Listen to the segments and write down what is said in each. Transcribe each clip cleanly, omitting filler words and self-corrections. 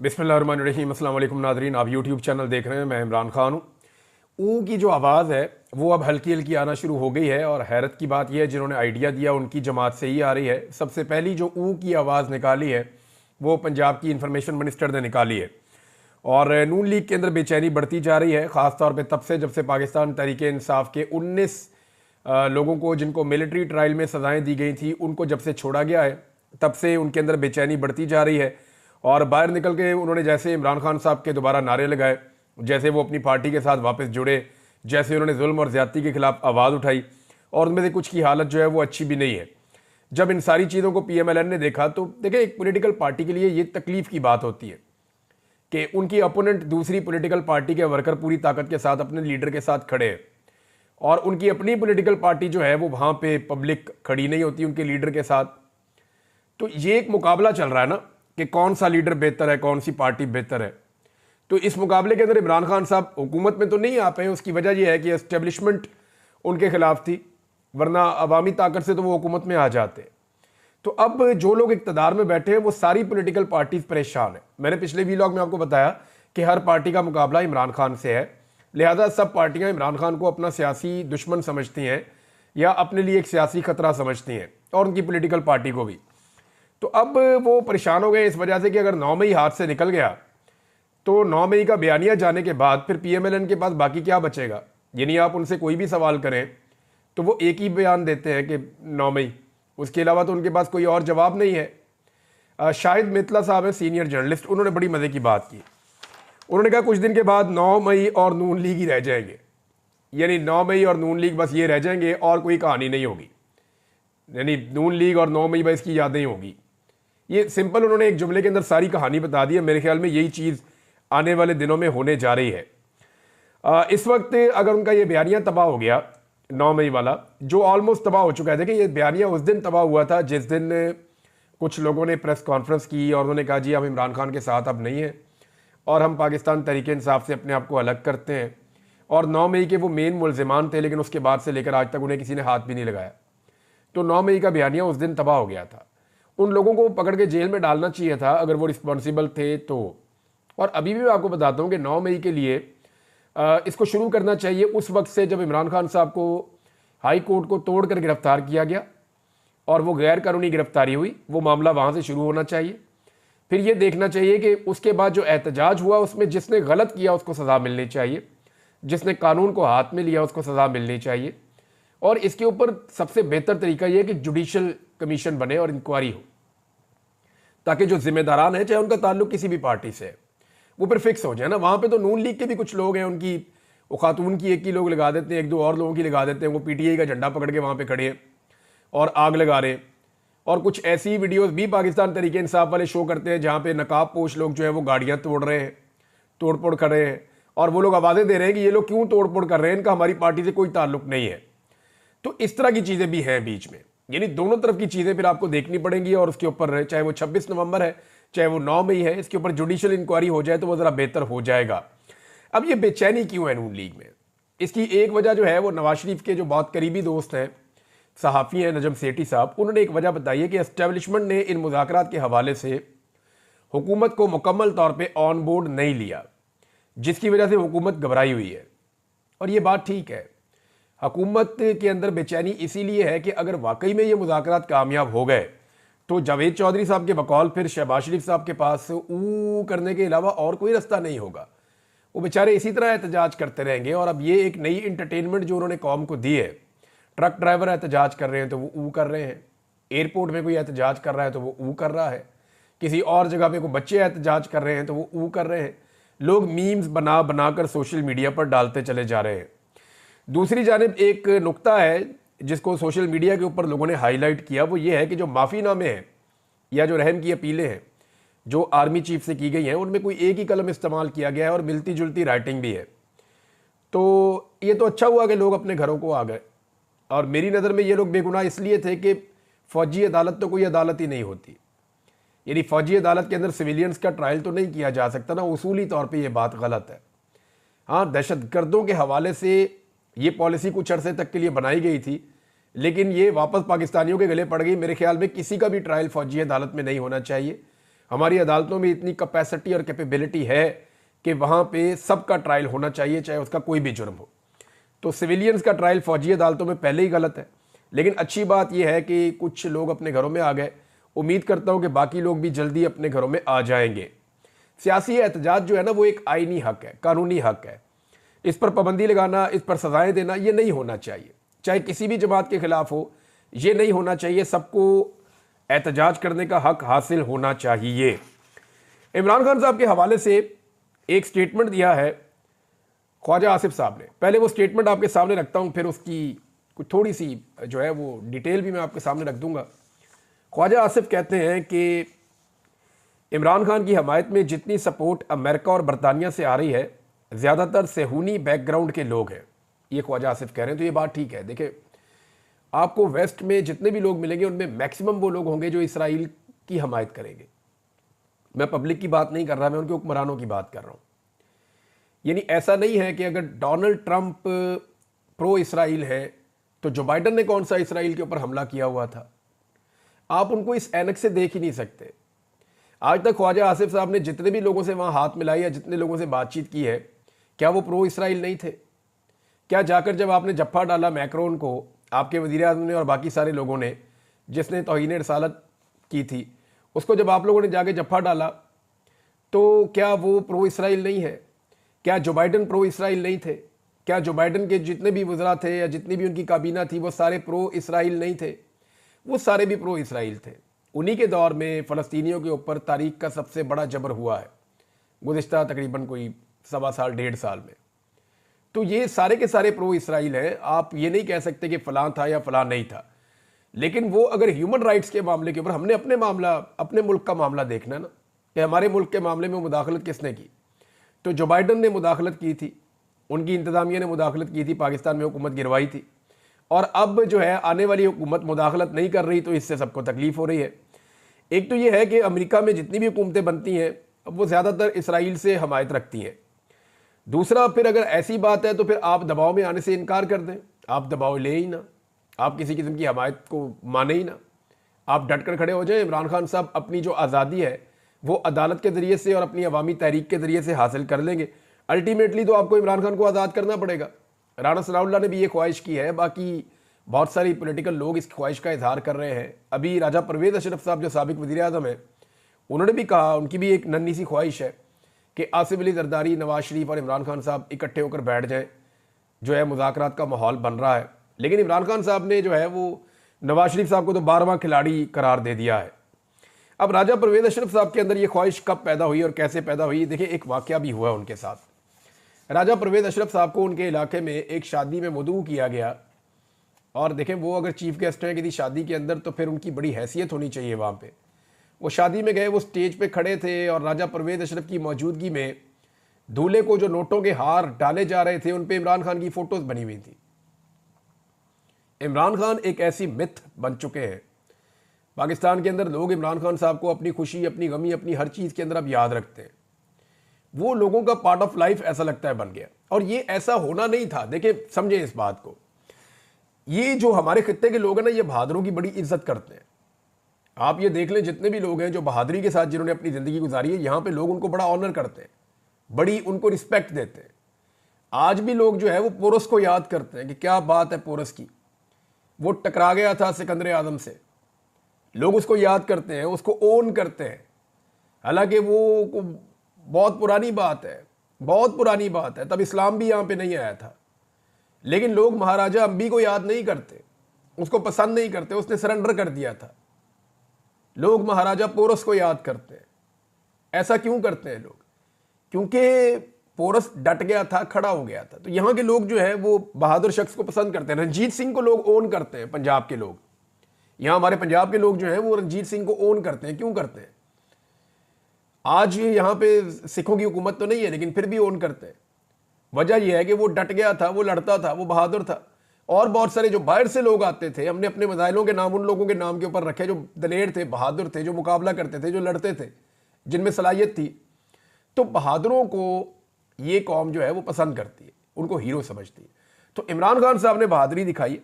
बिस्मिल्लाहिर्रहमानिर्रहीम। अस्सलाम वालेकुम नाज़रीन, आप यूट्यूब चैनल देख रहे हैं। मैं इमरान खान हूँ। ऊ की जो आवाज़ है वो अब हल्की हल्की आना शुरू हो गई है और हैरत की बात यह है जिन्होंने आइडिया दिया उनकी जमात से ही आ रही है। सबसे पहली जो ऊ की आवाज़ निकाली है वो पंजाब की इंफॉर्मेशन मिनिस्टर ने निकाली है और नून लीग के अंदर बेचैनी बढ़ती जा रही है, ख़ास तौर पे तब से जब से पाकिस्तान तहरीक इंसाफ के 19 लोगों को जिनको मिलिट्री ट्रायल में सज़ाएं दी गई थी उनको जब से छोड़ा गया है तब से उनके अंदर बेचैनी बढ़ती जा रही है। और बाहर निकल के उन्होंने जैसे इमरान खान साहब के दोबारा नारे लगाए, जैसे वो अपनी पार्टी के साथ वापस जुड़े, जैसे उन्होंने जुल्म और ज़्यादती के खिलाफ आवाज़ उठाई, और उनमें से कुछ की हालत जो है वो अच्छी भी नहीं है। जब इन सारी चीज़ों को PMLN ने देखा तो देखिए, एक पॉलिटिकल पार्टी के लिए ये तकलीफ़ की बात होती है कि उनकी अपोनेंट दूसरी पॉलिटिकल पार्टी के वर्कर पूरी ताकत के साथ अपने लीडर के साथ खड़े हैं और उनकी अपनी पॉलिटिकल पार्टी जो है वो वहाँ पे पब्लिक खड़ी नहीं होती उनके लीडर के साथ। तो ये एक मुकाबला चल रहा है ना कि कौन सा लीडर बेहतर है, कौन सी पार्टी बेहतर है। तो इस मुकाबले के अंदर इमरान खान साहब हुकूमत में तो नहीं आ पाए। उसकी वजह यह है कि एस्टेब्लिशमेंट उनके खिलाफ थी, वरना अवामी ताकत से तो वो हुकूमत में आ जाते। तो अब जो लोग इक़्तिदार में बैठे हैं वो सारी पॉलिटिकल पार्टीज परेशान है। मैंने पिछले वीलॉग में आपको बताया कि हर पार्टी का मुकाबला इमरान खान से है, लिहाजा सब पार्टियां इमरान खान को अपना सियासी दुश्मन समझती हैं या अपने लिए एक सियासी खतरा समझती हैं, और उनकी पॉलिटिकल पार्टी को भी। तो अब वो परेशान हो गए इस वजह से कि अगर 9 मई हाथ से निकल गया तो 9 मई का बयानिया जाने के बाद फिर PMLN के पास बाकी क्या बचेगा। यानी आप उनसे कोई भी सवाल करें तो वो एक ही बयान देते हैं कि 9 मई, उसके अलावा तो उनके पास कोई और जवाब नहीं है। शाहिद मितला साहब हैं, सीनियर जर्नलिस्ट, उन्होंने बड़ी मज़े की बात की। उन्होंने कहा कुछ दिन के बाद 9 मई और नून लीग ही रह जाएंगे, यानी 9 मई और नून लीग बस ये रह जाएंगे और कोई कहानी नहीं होगी, यानी नून लीग और 9 मई बस की यादें ही होगी। ये सिंपल उन्होंने एक जुमले के अंदर सारी कहानी बता दी है। मेरे ख्याल में यही चीज़ आने वाले दिनों में होने जा रही है। इस वक्त अगर उनका ये बयानिया तबाह हो गया 9 मई वाला, जो ऑलमोस्ट तबाह हो चुका है। देखिए, ये बयानिया उस दिन तबाह हुआ था जिस दिन कुछ लोगों ने प्रेस कॉन्फ्रेंस की और उन्होंने कहा जी हम इमरान खान के साथ अब नहीं हैं और हम पाकिस्तान तहरीक इंसाफ से अपने आप को अलग करते हैं। और 9 मई के वो मेन मुलजिमान थे, लेकिन उसके बाद से लेकर आज तक उन्हें किसी ने हाथ भी नहीं लगाया। तो 9 मई का बयानिया उस दिन तबाह हो गया था। उन लोगों को पकड़ के जेल में डालना चाहिए था अगर वो रिस्पॉन्सिबल थे तो। और अभी भी मैं आपको बताता हूँ कि 9 मई के लिए इसको शुरू करना चाहिए उस वक्त से जब इमरान खान साहब को हाई कोर्ट को तोड़ कर गिरफ्तार किया गया और वो गैर कानूनी गिरफ्तारी हुई। वो मामला वहाँ से शुरू होना चाहिए। फिर ये देखना चाहिए कि उसके बाद जो एहतजाज हुआ उसमें जिसने गलत किया उसको सज़ा मिलनी चाहिए, जिसने कानून को हाथ में लिया उसको सज़ा मिलनी चाहिए। और इसके ऊपर सबसे बेहतर तरीका यह है कि जुडिशल कमीशन बने और इंक्वायरी हो, ताकि जो जिम्मेदारान है, चाहे उनका ताल्लुक किसी भी पार्टी से है, वो फिर फिक्स हो जाए ना। वहाँ पे तो नून लीग के भी कुछ लोग हैं, उनकी वो खातून की एक ही लोग लगा देते हैं, एक दो और लोगों की लगा देते हैं। वो PTI का झंडा पकड़ के वहाँ पे खड़े हैं और आग लगा रहे हैं। और कुछ ऐसी वीडियोस भी पाकिस्तान तहरीक इंसाफ वाले शो करते हैं जहाँ पे नकाब पोश लोग जो है वो गाड़ियाँ तोड़ रहे हैं, तोड़ फोड़ कर रहे हैं, और वो लोग आवाज़ें दे रहे हैं कि ये लोग क्यों तोड़ फोड़ कर रहे हैं, इनका हमारी पार्टी से कोई ताल्लुक नहीं है। तो इस तरह की चीज़ें भी हैं बीच में, यानी दोनों तरफ की चीज़ें फिर आपको देखनी पड़ेंगी। और उसके ऊपर चाहे वो 26 नवंबर है चाहे वो 9 मई है, इसके ऊपर जुडिशल इंक्वायरी हो जाए तो वो ज़रा बेहतर हो जाएगा। अब ये बेचैनी क्यों है नून लीग में, इसकी एक वजह जो है वो नवाज शरीफ के जो बहुत करीबी दोस्त हैं, सहाफ़ी हैं नजम सेठी साहब, उन्होंने एक वजह बताई है कि एस्टेब्लिशमेंट ने इन मुज़ाकरात के हवाले से हुकूमत को मुकम्मल तौर पर ऑन बोर्ड नहीं लिया, जिसकी वजह से हुकूमत घबराई हुई है। और ये बात ठीक है, हुकूमत के अंदर बेचैनी इसीलिए है कि अगर वाकई में ये मुज़ाकरात कामयाब हो गए तो जावेद चौधरी साहब के बकौल फिर शहबाज शरीफ साहब के पास ऊ करने के अलावा और कोई रास्ता नहीं होगा। वो बेचारे इसी तरह एहतजाज करते रहेंगे। और अब ये एक नई इंटरटेनमेंट जो उन्होंने कौम को दी है, ट्रक ड्राइवर एहतजाज कर रहे हैं तो वो ऊ कर रहे हैं, एयरपोर्ट में कोई एहतजाज कर रहा है तो वो ऊ कर रहा है, किसी और जगह पे कोई बच्चे एहतजाज कर रहे हैं तो वो ऊ कर रहे हैं। लोग मीम्स बना बनाकर सोशल मीडिया पर डालते चले जा रहे हैं। दूसरी जानिब एक नुक्ता है जिसको सोशल मीडिया के ऊपर लोगों ने हाईलाइट किया, वो ये है कि जो माफ़ीनामे हैं या जो रहम की अपीलें हैं जो आर्मी चीफ से की गई हैं, उनमें कोई एक ही कलम इस्तेमाल किया गया है और मिलती जुलती राइटिंग भी है। तो ये तो अच्छा हुआ कि लोग अपने घरों को आ गए। और मेरी नज़र में ये लोग बेगुनाह इसलिए थे कि फ़ौजी अदालत तो कोई अदालत ही नहीं होती, यानी फ़ौजी अदालत के अंदर सिविलियंस का ट्रायल तो नहीं किया जा सकता ना, उसूली तौर पर यह बात गलत है। हाँ, दहशत गर्दों के हवाले से ये पॉलिसी कुछ अरसे तक के लिए बनाई गई थी, लेकिन ये वापस पाकिस्तानियों के गले पड़ गई। मेरे ख्याल में किसी का भी ट्रायल फौजी अदालत में नहीं होना चाहिए। हमारी अदालतों में इतनी कैपेसिटी और कैपेबिलिटी है कि वहाँ पे सबका ट्रायल होना चाहिए, चाहे उसका कोई भी जुर्म हो। तो सिविलियंस का ट्रायल फौजी अदालतों में पहले ही गलत है। लेकिन अच्छी बात यह है कि कुछ लोग अपने घरों में आ गए। उम्मीद करता हूँ कि बाकी लोग भी जल्दी अपने घरों में आ जाएंगे। सियासी एहतजाज जो है ना, वो एक आईनी हक है, कानूनी हक है। इस पर पाबंदी लगाना, इस पर सजाएं देना, ये नहीं होना चाहिए। चाहे किसी भी जमात के खिलाफ हो, ये नहीं होना चाहिए। सबको एहतजाज करने का हक हासिल होना चाहिए। इमरान खान साहब के हवाले से एक स्टेटमेंट दिया है ख्वाजा आसिफ साहब ने। पहले वो स्टेटमेंट आपके सामने रखता हूँ, फिर उसकी कुछ थोड़ी सी जो है वो डिटेल भी मैं आपके सामने रख दूंगा। ख्वाजा आसिफ कहते हैं कि इमरान खान की हमायत में जितनी सपोर्ट अमेरिका और बरतानिया से आ रही है, ज़्यादातर सेहूनी बैकग्राउंड के लोग हैं। ये ख्वाजा आसिफ कह रहे हैं। तो ये बात ठीक है। देखिए, आपको वेस्ट में जितने भी लोग मिलेंगे उनमें मैक्सिमम वो लोग होंगे जो इसराइल की हमायत करेंगे। मैं पब्लिक की बात नहीं कर रहा, मैं उनके हुक्मरानों की बात कर रहा हूँ। यानी ऐसा नहीं है कि अगर डोनाल्ड ट्रंप प्रो इसराइल है तो जो बाइडन ने कौन सा इसराइल के ऊपर हमला किया हुआ था, आप उनको इस ऐनक से देख ही नहीं सकते। आज तक ख्वाजा आसिफ साहब ने जितने भी लोगों से वहाँ हाथ मिलाई या जितने लोगों से बातचीत की है, क्या वो प्रो इसराइल नहीं थे? क्या जाकर जब आपने जफ्फा डाला मैक्रोन को, आपके वज़ीर-ए-आज़म ने और बाकी सारे लोगों ने, जिसने तौहीन रिसालत की थी, उसको जब आप लोगों ने जाके जफ्फा डाला, तो क्या वो प्रो इसराइल नहीं है? क्या जो बाइडन प्रो इसराइल नहीं थे? क्या जो बाइडन के जितने भी वज़रा थे या जितनी भी उनकी काबीना थी वो सारे प्रो इसराइल नहीं थे? वो सारे भी प्रो इसराइल थे। उन्हीं के दौर में फ़लस्तीनियों के ऊपर तारीख का सबसे बड़ा जबर हुआ है, गुज़िश्ता तकरीबन कोई 1.25 साल 1.5 साल में। तो ये सारे के सारे प्रो इसराइल हैं। आप ये नहीं कह सकते कि फ़लाँ था या फ़लाँ नहीं था। लेकिन वो अगर ह्यूमन राइट्स के मामले के ऊपर, हमने अपने मुल्क का मामला देखना ना, कि हमारे मुल्क के मामले में मुदाखलत किसने की। तो जो बाइडन ने मुदाखलत की थी, उनकी इंतज़ामिया ने मुदाखलत की थी, पाकिस्तान में हुकूमत गिरवाई थी। और अब जो है आने वाली हुकूमत मुदाखलत नहीं कर रही, तो इससे सबको तकलीफ़ हो रही है। एक तो ये है कि अमेरिका में जितनी भी हुकूमतें बनती हैं वो ज़्यादातर इसराइल से हमायत रखती हैं। दूसरा, फिर अगर ऐसी बात है तो फिर आप दबाव में आने से इनकार कर दें। आप दबाव ले ही ना, आप किसी किस्म की हमायत को माने ही ना, आप डट कर खड़े हो जाएं। इमरान खान साहब अपनी जो आज़ादी है वो अदालत के ज़रिए से और अपनी अवामी तहरीक के ज़रिए से हासिल कर लेंगे। अल्टीमेटली तो आपको इमरान खान को आज़ाद करना पड़ेगा। राना सनाउल्लाह ने भी ये ख्वाहिश की है, बाकी बहुत सारी पॉलिटिकल लोग इस ख्वाहिश का इजहार कर रहे हैं। अभी राजा परवेज़ अशरफ साहब जो साबिक वज़ीर-ए-आज़म है, उन्होंने भी कहा, उनकी भी एक नन्ही सी ख्वाहिश है कि आसिफ अली जरदारी, नवाज शरीफ और इमरान खान साहब इकट्ठे होकर बैठ जाएं। जो है मुज़ाकरात का माहौल बन रहा है, लेकिन इमरान खान साहब ने जो है वो नवाज शरीफ साहब को तो 12वां खिलाड़ी करार दे दिया है। अब राजा परवेज़ अशरफ साहब के अंदर ये ख्वाहिश कब पैदा हुई और कैसे पैदा हुई? देखिए, एक वाक़या भी हुआ उनके साथ। राजा परवेज़ अशरफ साहब को उनके इलाके में एक शादी में मदऊ किया गया, और देखें वो अगर चीफ गेस्ट हैं किसी शादी के अंदर तो फिर उनकी बड़ी हैसियत होनी चाहिए वहाँ पे। वो शादी में गए, वो स्टेज पे खड़े थे और राजा परवेज़ अशरफ की मौजूदगी में दूल्हे को जो नोटों के हार डाले जा रहे थे उन पे इमरान खान की फ़ोटोज़ बनी हुई थी। इमरान खान एक ऐसी मिथ बन चुके हैं पाकिस्तान के अंदर। लोग इमरान खान साहब को अपनी खुशी, अपनी गमी, अपनी हर चीज़ के अंदर अब याद रखते हैं। वो लोगों का पार्ट ऑफ लाइफ ऐसा लगता है बन गया, और ये ऐसा होना नहीं था। देखिए, समझे इस बात को। ये जो हमारे खित्ते के लोग हैं ना, ये बहादुरों की बड़ी इज्जत करते हैं। आप ये देख लें, जितने भी लोग हैं जो बहादुरी के साथ जिन्होंने अपनी ज़िंदगी गुजारी है, यहाँ पे लोग उनको बड़ा ऑनर करते हैं, बड़ी उनको रिस्पेक्ट देते हैं। आज भी लोग जो है वो पोरस को याद करते हैं कि क्या बात है पोरस की, वो टकरा गया था सिकंदर आजम से। लोग उसको याद करते हैं, उसको ओन करते हैं। हालांकि वो बहुत पुरानी बात है, बहुत पुरानी बात है, तब इस्लाम भी यहाँ पे नहीं आया था। लेकिन लोग महाराजा अंबी को याद नहीं करते, उसको पसंद नहीं करते, उसने सरेंडर कर दिया था। लोग महाराजा पोरस को याद करते हैं। ऐसा क्यों करते हैं लोग? क्योंकि पोरस डट गया था, खड़ा हो गया था। तो यहाँ के लोग जो है वो बहादुर शख्स को पसंद करते हैं। रंजीत सिंह को लोग ओन करते हैं, पंजाब के लोग। यहाँ हमारे पंजाब के लोग जो हैं वो रंजीत सिंह को ओन करते हैं। क्यों करते हैं? आज यहाँ पे सिखों की हुकूमत तो नहीं है, लेकिन फिर भी ओन करते हैं। वजह यह है कि वो डट गया था, वो लड़ता था, वो बहादुर था। और बहुत सारे जो बाहर से लोग आते थे, हमने अपने मज़ाइलों के नाम उन लोगों के नाम के ऊपर रखे जो दलेर थे, बहादुर थे, जो मुकाबला करते थे, जो लड़ते थे, जिनमें सलाहियत थी। तो बहादुरों को ये कौम जो है वो पसंद करती है, उनको हीरो समझती है। तो इमरान खान साहब ने बहादुरी दिखाई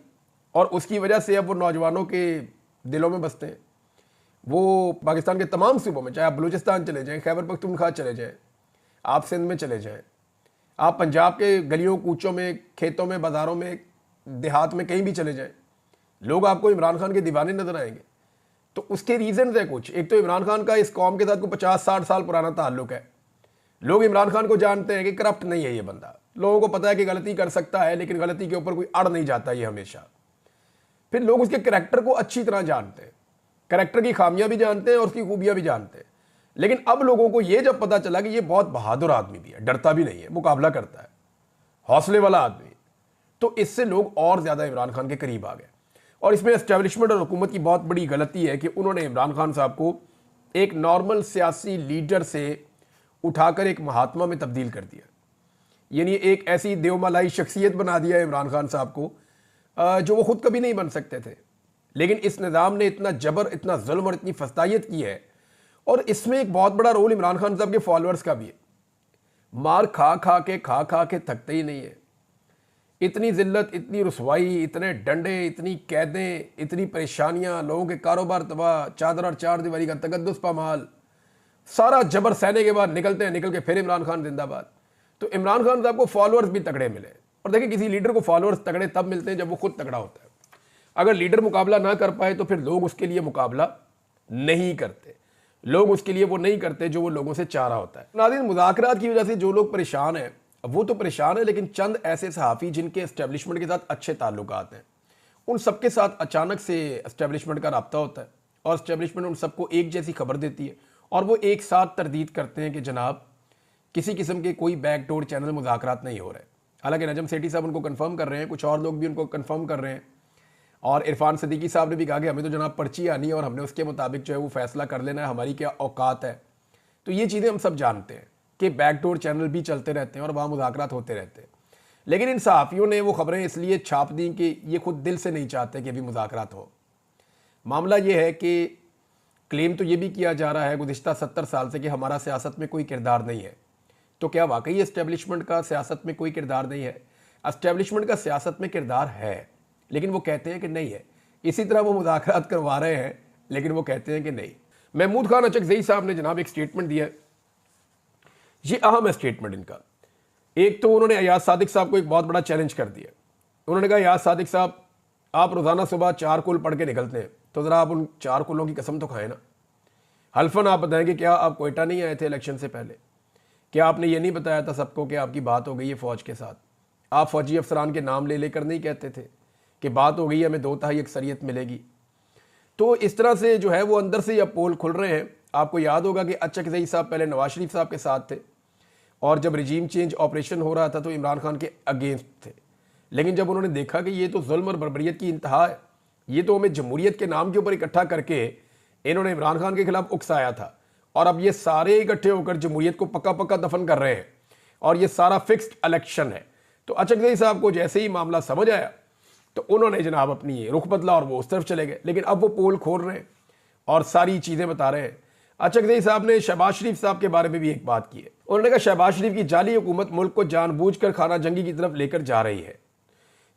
और उसकी वजह से अब वो नौजवानों के दिलों में बसते हैं। वो पाकिस्तान के तमाम सूबों में, चाहे आप बलूचिस्तान चले जाएं, खैबर पख्तूनख्वा चले जाएं, आप सिंध में चले जाएं, आप पंजाब के गलियों कूचों में, खेतों में, बाज़ारों में, देहात में, कहीं भी चले जाएं, लोग आपको इमरान खान के दीवाने नजर आएंगे। तो उसके रीजन है कुछ। एक तो इमरान खान का इस कौम के साथ कोई 50-60 साल पुराना ताल्लुक है। लोग इमरान खान को जानते हैं कि करप्ट नहीं है ये बंदा, लोगों को पता है कि गलती कर सकता है, लेकिन गलती के ऊपर कोई अड़ नहीं जाता ये हमेशा। फिर लोग उसके करैक्टर को अच्छी तरह जानते हैं, करैक्टर की खामियां भी जानते हैं और उसकी खूबियां भी जानते हैं। लेकिन अब लोगों को यह जब पता चला कि ये बहुत बहादुर आदमी भी है, डरता भी नहीं है, मुकाबला करता है, हौसले वाला आदमी, तो इससे लोग और ज्यादा इमरान खान के करीब आ गए। और इसमें एस्टेब्लिशमेंट और हुकूमत की बहुत बड़ी गलती है कि उन्होंने इमरान खान साहब को एक नॉर्मल सियासी लीडर से उठाकर एक महात्मा में तब्दील कर दिया। यानी एक ऐसी देवमालाई शख्सियत बना दिया इमरान खान साहब को जो वो खुद कभी नहीं बन सकते थे। लेकिन इस निज़ाम ने इतना जबर, इतना जुल्म और इतनी फस्तायत की है। और इसमें एक बहुत बड़ा रोल इमरान खान साहब के फॉलोअर्स का भी है। मार खा खा के थकते ही नहीं है। इतनी जिल्लत, इतनी रुसवाई, इतने डंडे, इतनी कैदें, इतनी परेशानियां, लोगों के कारोबार तबाह, चादर और चार दीवारी का तकद्दुस पामाल, सारा जबर सहने के बाद निकलते हैं, निकल के फिर इमरान खान जिंदाबाद। तो इमरान खान साहब को फॉलोअर्स भी तगड़े मिले। और देखिए, किसी लीडर को फॉलोअर्स तगड़े तब मिलते हैं जब वो खुद तगड़ा होता है। अगर लीडर मुकाबला ना कर पाए तो फिर लोग उसके लिए मुकाबला नहीं करते, लोग उसके लिए वो नहीं करते जो वो लोगों से चाह रहा होता है। नाज़रीन, मुज़ाकरात की वजह से जो लोग परेशान हैं वो तो परेशान है, लेकिन चंद ऐसे सहाफ़ी जिनके एस्टेब्लिशमेंट के साथ अच्छे ताल्लुकात हैं, उन सबके साथ अचानक से एस्टेब्लिशमेंट का रब्ता होता है और एस्टेब्लिशमेंट उन सबको एक जैसी खबर देती है और वो एक साथ तरदीद करते हैं कि जनाब किसी किस्म के कोई बैकडोर चैनल मुज़ाकरात नहीं हो रहे। हालांकि नजम सेठी साहब उनको कंफर्म कर रहे हैं, कुछ और लोग भी उनको कंफर्म कर रहे हैं, और इरफान सदीकी साहब ने भी कहा कि हमें तो जनाब पर्ची आनी है और हमने उसके मुताबिक जो है वो फैसला कर लेना है, हमारी क्या औकात है। तो ये चीज़ें हम सब जानते हैं कि बैकडोर चैनल भी चलते रहते हैं और वहाँ मुज़ाकरात होते रहते हैं। लेकिन इन सहाफ़ियों ने वो खबरें इसलिए छाप दी कि ये खुद दिल से नहीं चाहते कि अभी मुज़ाकरात हो। मामला ये है कि क्लेम तो ये भी किया जा रहा है गुज़िश्ता 70 साल से कि हमारा सियासत में कोई किरदार नहीं है। तो क्या वाकई एस्टेब्लिशमेंट का सियासत में कोई किरदार नहीं है? एस्टेब्लिशमेंट का सियासत में किरदार है, लेकिन वो कहते हैं कि नहीं है। इसी तरह वो मुज़ाकरात करवा रहे हैं, लेकिन वो कहते हैं कि नहीं। महमूद खान अचकज़ई साहब ने जनाब एक स्टेटमेंट दिया है, ये अहम है स्टेटमेंट इनका। एक तो उन्होंने अयाज सादिक साहब को एक बहुत बड़ा चैलेंज कर दिया। उन्होंने कहा, अयाज सादिक साहब, आप रोज़ाना सुबह 4 कुल पढ़ के निकलते हैं, तो ज़रा आप उन 4 कुलों की कसम तो खाएं ना। हल्फन आप बताएंगे, क्या आप कोयटा नहीं आए थे इलेक्शन से पहले? क्या आपने ये नहीं बताया था सबको कि आपकी बात हो गई है फ़ौज के साथ? आप फ़ौजी अफसरान के नाम ले लेकर नहीं कहते थे कि बात हो गई है, हमें 2/3 अक्सरियत मिलेगी? तो इस तरह से जो है वो अंदर से अब पोल खुल रहे हैं। आपको याद होगा कि अचकज़ई साहब पहले नवाज शरीफ साहब के साथ थे और जब रिजीम चेंज ऑपरेशन हो रहा था तो इमरान खान के अगेंस्ट थे। लेकिन जब उन्होंने देखा कि ये तो जुल्म और बर्बरियत की इंतहा है, ये तो हमें जमहूरियत के नाम के ऊपर इकट्ठा करके इन्होंने इमरान खान के खिलाफ उकसाया था, और अब ये सारे इकट्ठे होकर जमहूरियत को पक्का पक्का दफन कर रहे हैं और ये सारा फिक्स्ड इलेक्शन है। तो अचकज़ई साहब को जैसे ही मामला समझ आया तो उन्होंने जनाब अपनी रुख बदला और वो उस तरफ चले गए। लेकिन अब वो पोल खोल रहे हैं और सारी चीज़ें बता रहे हैं। अचकज़ई साहब ने शहबाज शरीफ साहब के बारे में भी एक बात की है। उन्होंने कहा, शहबाज शरीफ की जाली हुकूमत मुल्क को जानबूझकर खाना जंगी की तरफ लेकर जा रही है।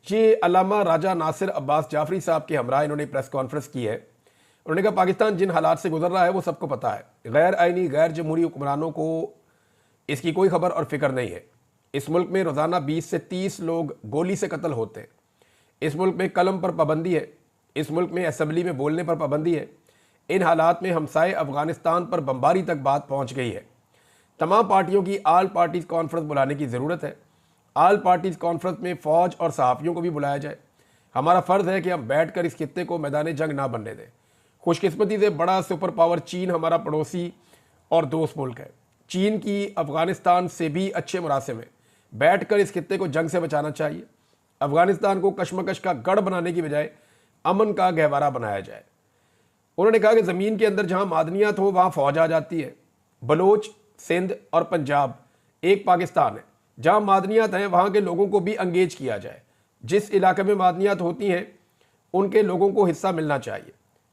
ये अल्लामा राजा नासिर अब्बास जाफरी साहब के हमरा इन्होंने प्रेस कॉन्फ्रेंस की है। उन्होंने कहा, पाकिस्तान जिन हालात से गुजर रहा है वो सबको पता है। गैर आइनी, गैर जमहूरी हुक्मरानों को इसकी कोई खबर और फिक्र नहीं है। इस मुल्क में रोज़ाना 20 से 30 लोग गोली से कत्ल होते हैं। इस मुल्क में कलम पर पाबंदी है। इस मुल्क में असम्बली में बोलने पर पाबंदी है। इन हालात में हमसाए अफगानिस्तान पर बमबारी तक बात पहुंच गई है। तमाम पार्टियों की आल पार्टीज़ कॉन्फ्रेंस बुलाने की ज़रूरत है। आल पार्टीज़ कॉन्फ्रेंस में फ़ौज और सहाफ़ियों को भी बुलाया जाए। हमारा फ़र्ज़ है कि हम बैठकर इस खित्ते को मैदान जंग ना बनने दें। खुशकिस्मती से बड़ा सुपर पावर चीन हमारा पड़ोसी और दोस्त मुल्क है। चीन की अफगानिस्तान से भी अच्छे मुरासिम है। बैठकर इस खित्ते को जंग से बचाना चाहिए। अफगानिस्तान को कशमकश का गढ़ बनाने की बजाय अमन का गहवारा बनाया जाए। उन्होंने कहा कि ज़मीन के अंदर जहां मादनियात हो वहां फ़ौज आ जाती है। बलोच, सिंध और पंजाब एक पाकिस्तान है। जहां मादनियात हैं वहां के लोगों को भी अंगेज किया जाए। जिस इलाके में मादनियात होती हैं उनके लोगों को हिस्सा मिलना चाहिए।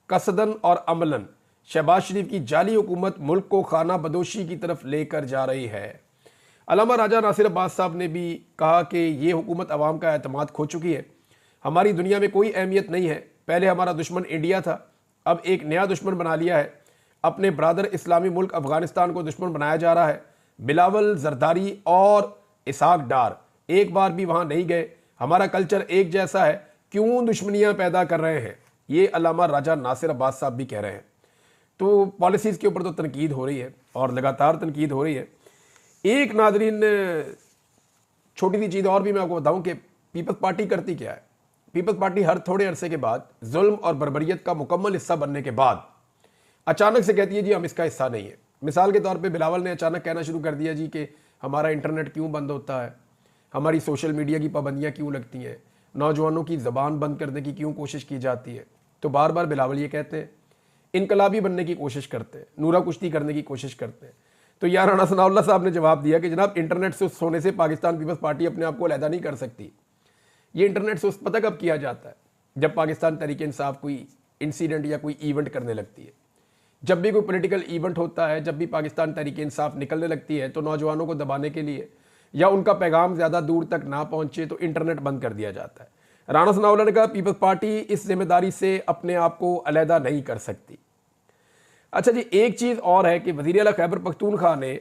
कसदन और अमलन शहबाज शरीफ की जाली हुकूमत मुल्क को खाना बदोशी की तरफ लेकर जा रही है। अल्लामा राजा नासिर अब्बास साहब ने भी कहा कि ये हुकूमत अवाम का एतमाद खो चुकी है। हमारी दुनिया में कोई अहमियत नहीं है। पहले हमारा दुश्मन इंडिया था, अब एक नया दुश्मन बना लिया है। अपने ब्रादर इस्लामी मुल्क अफगानिस्तान को दुश्मन बनाया जा रहा है। बिलावल जरदारी और इसहाक डार एक बार भी वहां नहीं गए। हमारा कल्चर एक जैसा है, क्यों दुश्मनियां पैदा कर रहे हैं, ये अल्लामा राजा नासिर अब्बास साहब भी कह रहे हैं। तो पॉलिसीज़ के ऊपर तो तनकीद हो रही है और लगातार तनकीद हो रही है। एक नादरीन छोटी सी चीज़ और भी मैं आपको बताऊं कि पीपल्स पार्टी करती क्या है। पीपल्स पार्टी हर थोड़े अरसे के बाद जुल्म और बर्बरियत का मुकम्मल हिस्सा बनने के बाद अचानक से कहती है जी हम इसका हिस्सा नहीं है। मिसाल के तौर पे बिलावल ने अचानक कहना शुरू कर दिया जी कि हमारा इंटरनेट क्यों बंद होता है, हमारी सोशल मीडिया की पाबंदियाँ क्यों लगती हैं, नौजवानों की ज़बान बंद करने की क्यों कोशिश की जाती है। तो बार बार बिलावल ये कहते हैं, इनकलाबी बनने की कोशिश करते हैं, नूरा कुश्ती करने की कोशिश करते हैं। तो यार राणा सनाउल्लाह साहब ने जवाब दिया कि जनाब इंटरनेट से सोने से पाकिस्तान पीपल्स पार्टी अपने आप को अलहदा नहीं कर सकती। ये इंटरनेट से पता कब किया जाता है, जब पाकिस्तान तहरीक इंसाफ कोई इंसिडेंट या कोई इवेंट करने लगती है। जब भी कोई पॉलिटिकल इवेंट होता है, जब भी पाकिस्तान तहरीक इंसाफ निकलने लगती है, तो नौजवानों को दबाने के लिए या उनका पैगाम ज़्यादा दूर तक ना पहुंचे तो इंटरनेट बंद कर दिया जाता है। राणा सनाउल्लाह ने कहा पीपल्स पार्टी इस जिम्मेदारी से अपने आप को अलहदा नहीं कर सकती। अच्छा जी, एक चीज़ और है कि वज़ीर आला खैबर पख्तूनख्वा ने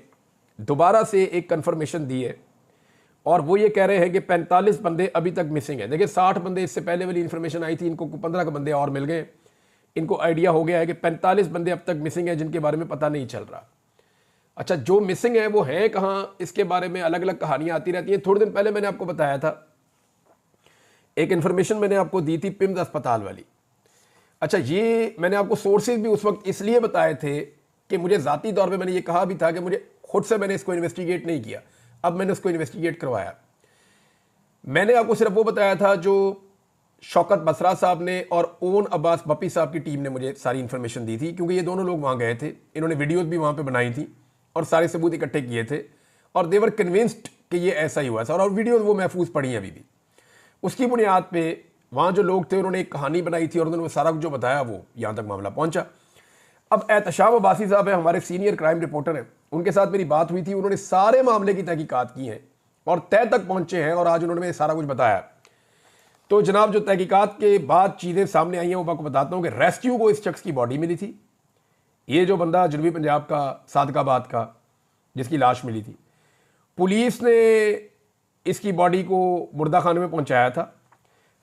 दोबारा से एक कन्फर्मेशन दी है और वो ये कह रहे हैं कि 45 बंदे अभी तक मिसिंग हैं। देखिए 60 बंदे इससे पहले वाली इन्फॉर्मेशन आई थी, इनको 15 के बंदे और मिल गए। इनको आइडिया हो गया है कि 45 बंदे अब तक मिसिंग हैं जिनके बारे में पता नहीं चल रहा। अच्छा, जो मिसिंग है वो हैं कहाँ, इसके बारे में अलग अलग कहानियाँ आती रहती हैं। थोड़े दिन पहले मैंने आपको बताया था, एक इन्फॉर्मेशन मैंने आपको दी थी पिम्स अस्पताल वाली। अच्छा, ये मैंने आपको सोर्सेज भी उस वक्त इसलिए बताए थे कि मुझे ज़ाती तौर पे मैंने ये कहा भी था कि मुझे खुद से मैंने इसको इन्वेस्टिगेट नहीं किया, अब मैंने उसको इन्वेस्टिगेट करवाया। मैंने आपको सिर्फ वो बताया था जो शौकत बसरा साहब ने और ओन अब्बास बप्पी साहब की टीम ने मुझे सारी इन्फॉर्मेशन दी थी, क्योंकि ये दोनों लोग वहाँ गए थे, इन्होंने वीडियोज़ भी वहाँ पर बनाई थी और सारे सबूत इकट्ठे किए थे और देवर कन्विंस्ड कि ये ऐसा ही हुआ था। और वीडियोज़ वो महफूज पड़ी हैं अभी भी। उसकी बुनियाद पे वहाँ जो लोग थे उन्होंने एक कहानी बनाई थी और उन्होंने वो सारा कुछ जो बताया वो यहाँ तक मामला पहुँचा। अब एहतशाम अब्बासी साहब है, हमारे सीनियर क्राइम रिपोर्टर हैं, उनके साथ मेरी बात हुई थी। उन्होंने सारे मामले की तहकीकात की हैं और तय तक पहुँचे हैं और आज उन्होंने मुझे सारा कुछ बताया। तो जनाब जो तहकीकात के बाद चीज़ें सामने आई हैं वो मैं आपको बताता हूँ कि रेस्क्यू को इस शख्स की बॉडी मिली थी। ये जो बंदा जनूबी पंजाब का सादकाबाद का जिसकी लाश मिली थी, पुलिस ने इसकी बॉडी को मुर्दा खाने में पहुंचाया था।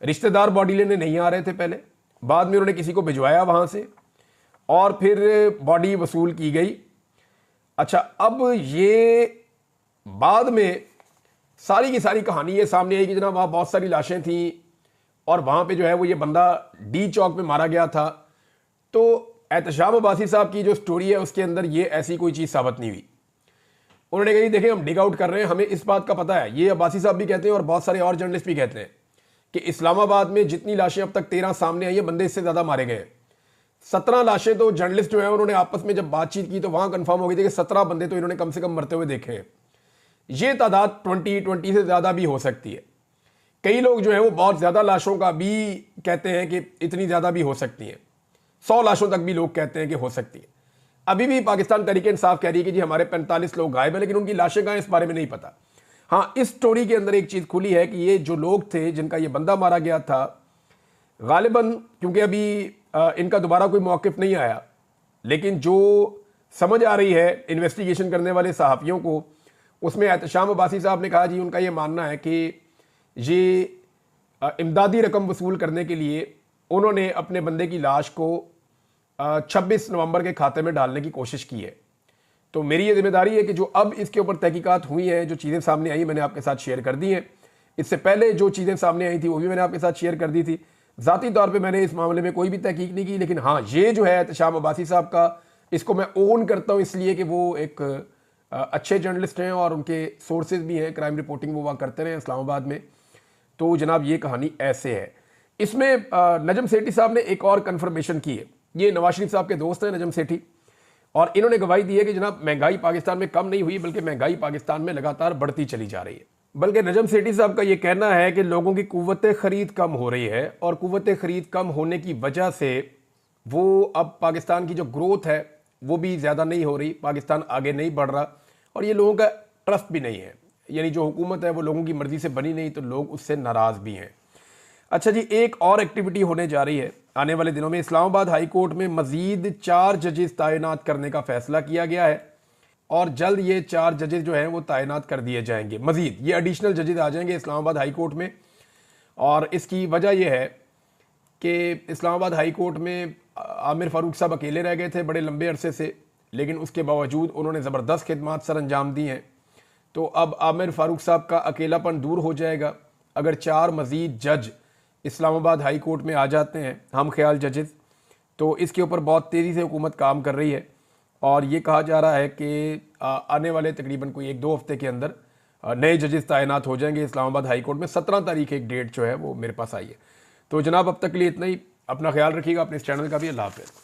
रिश्तेदार बॉडी लेने नहीं आ रहे थे पहले, बाद में उन्होंने किसी को भिजवाया वहाँ से और फिर बॉडी वसूल की गई। अच्छा, अब ये बाद में सारी की सारी कहानी ये सामने आई कि जनाब वहाँ बहुत सारी लाशें थीं और वहाँ पे जो है वो ये बंदा डी चौक में मारा गया था। तो एहतशाम अब्बासी साहब की जो स्टोरी है उसके अंदर ये ऐसी कोई चीज़ साबित नहीं हुई। उन्होंने कहा देखें हम डिग आउट कर रहे हैं, हमें इस बात का पता है, ये अब्बासी साहब भी कहते हैं और बहुत सारे और जर्नलिस्ट भी कहते हैं कि इस्लामाबाद में जितनी लाशें अब तक 13 सामने आई है, बंदे इससे ज़्यादा मारे गए। 17 लाशें तो जर्नलिस्ट जो है उन्होंने आपस में जब बातचीत की तो वहाँ कंफर्म हो गई थी कि 17 बंदे तो इन्होंने कम से कम मरते हुए देखे हैं। ये तादाद 20 से ज़्यादा भी हो सकती है। कई लोग जो है वो बहुत ज़्यादा लाशों का भी कहते हैं कि इतनी ज़्यादा भी हो सकती हैं, 100 लाशों तक भी लोग कहते हैं कि हो सकती है। अभी भी पाकिस्तान तहरीक इंसाफ कह रही है कि जी हमारे 45 लोग गायब हैं, लेकिन उनकी लाशें कहाँ इस बारे में नहीं पता। हाँ, इस स्टोरी के अंदर एक चीज़ खुली है कि ये जो लोग थे जिनका ये बंदा मारा गया था, गालिबन क्योंकि अभी इनका दोबारा कोई मौक़िफ़ नहीं आया, लेकिन जो समझ आ रही है इन्वेस्टिगेशन करने वाले सहाफ़ियों को, उसमें एहतशाम अब्बासी साहब ने कहा जी उनका ये मानना है कि ये इमदादी रकम वसूल करने के लिए उन्होंने अपने बंदे की लाश को 26 नवंबर के खाते में डालने की कोशिश की है। तो मेरी ये जिम्मेदारी है कि जो अब इसके ऊपर तहकीकात हुई हैं, जो चीज़ें सामने आई मैंने आपके साथ शेयर कर दी हैं। इससे पहले जो चीज़ें सामने आई थी वो भी मैंने आपके साथ शेयर कर दी थी। ज़ाती तौर पे मैंने इस मामले में कोई भी तहकीक नहीं की, लेकिन हाँ ये जो है एहतशाम अब्बासी साहब का, इसको मैं ओन करता हूँ इसलिए कि वो एक अच्छे जर्नलिस्ट हैं और उनके सोर्सेज भी हैं, क्राइम रिपोर्टिंग वो वहाँ करते रहे इस्लामाबाद में। तो जनाब ये कहानी ऐसे है। इसमें नजम सेठी साहब ने एक और कन्फर्मेशन की है। ये नवाज शरीफ साहब के दोस्त हैं नजम सेठी, और इन्होंने गवाही दी है कि जनाब महंगाई पाकिस्तान में कम नहीं हुई बल्कि महंगाई पाकिस्तान में लगातार बढ़ती चली जा रही है। बल्कि नजम सेठी साहब का ये कहना है कि लोगों की कुव्वत ख़रीद कम हो रही है और कुव्वत ख़रीद कम होने की वजह से वो अब पाकिस्तान की जो ग्रोथ है वो भी ज़्यादा नहीं हो रही, पाकिस्तान आगे नहीं बढ़ रहा और ये लोगों का ट्रस्ट भी नहीं है। यानी जो हुकूमत है वो लोगों की मर्ज़ी से बनी नहीं तो लोग उससे नाराज़ भी हैं। अच्छा जी, एक और एक्टिविटी होने जा रही है आने वाले दिनों में इस्लामाबाद हाई कोर्ट में मजीद 4 जजेस तैनात करने का फैसला किया गया है और जल्द ये 4 जजेस जो हैं वो तैनात कर दिए जाएंगे। मजीद ये एडिशनल जजेस आ जाएंगे इस्लामाबाद हाई कोर्ट में, और इसकी वजह यह है कि इस्लामाबाद हाई कोर्ट में आमिर फारूक साहब अकेले रह गए थे बड़े लंबे अरसे से, लेकिन उसके बावजूद उन्होंने ज़बरदस्त खिदमात सर अंजाम दी हैं। तो अब आमिर फारूक साहब का अकेलापन दूर हो जाएगा अगर 4 मजीद जज इस्लामाबाद हाई कोर्ट में आ जाते हैं, हम ख्याल जजेस। तो इसके ऊपर बहुत तेज़ी से हुकूमत काम कर रही है और ये कहा जा रहा है कि आने वाले तकरीबन कोई 1-2 हफ्ते के अंदर नए जजेस तैनात हो जाएंगे इस्लामाबाद हाई कोर्ट में। 17 तारीख एक डेट जो है वो मेरे पास आई है। तो जनाब अब तक के लिए इतना ही। अपना ख्याल रखिएगा, अपने इस चैनल का भी। अल्लाह हाफ़िज़।